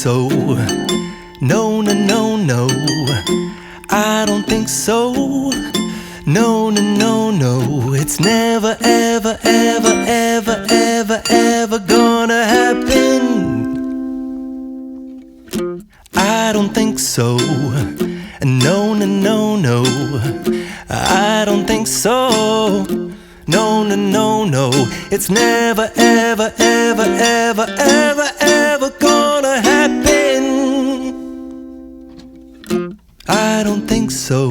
so. No, no, no, no, I don't think so. No, no, no, no, it's never, ever, ever, ever, ever, ever gonna happen. I don't think so. No, no, no, no, I don't think so. No, no, no, no, it's never, ever, ever, ever, ever, ever gonna happen. I don't think so.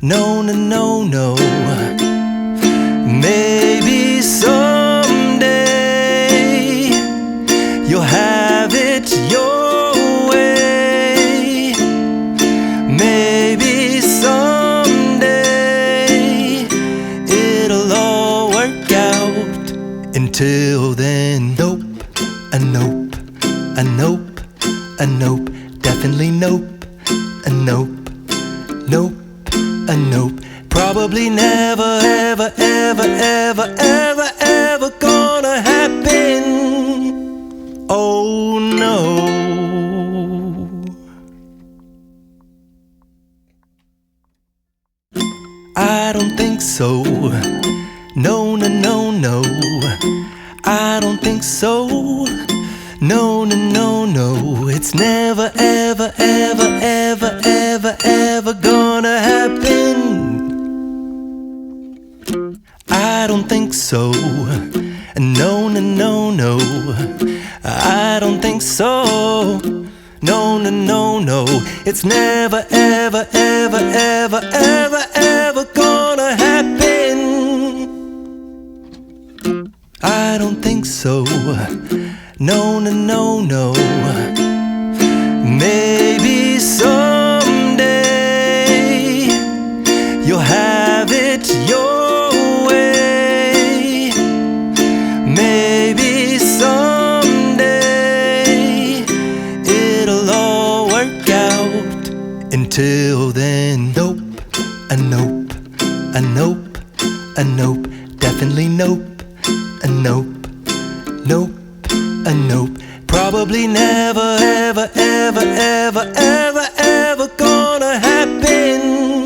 No, no, no, no. Maybe someday you'll have it your way. Maybe someday it'll all work out. Until then, nope, a nope, a nope, a nope, definitely nope, a nope, nope, a nope. Probably never, ever, ever, ever, ever, ever gonna happen. Oh no. I don't think so. No, no, no, no, I don't think so. No, no, no, no, it's never, ever, ever, ever, ever, ever gonna happen. I don't think so. No, no, no, no, I don't think so. No, no, no, no, it's never, ever, ever, ever, ever, ever gonna happen. I don't think so. No, no, no, no. Maybe someday you'll have it your way. Maybe someday it'll all work out. Until then, nope, a nope, a nope, a nope, definitely nope, a nope, nope, a nope. Probably never, ever, ever, ever, ever, ever gonna happen.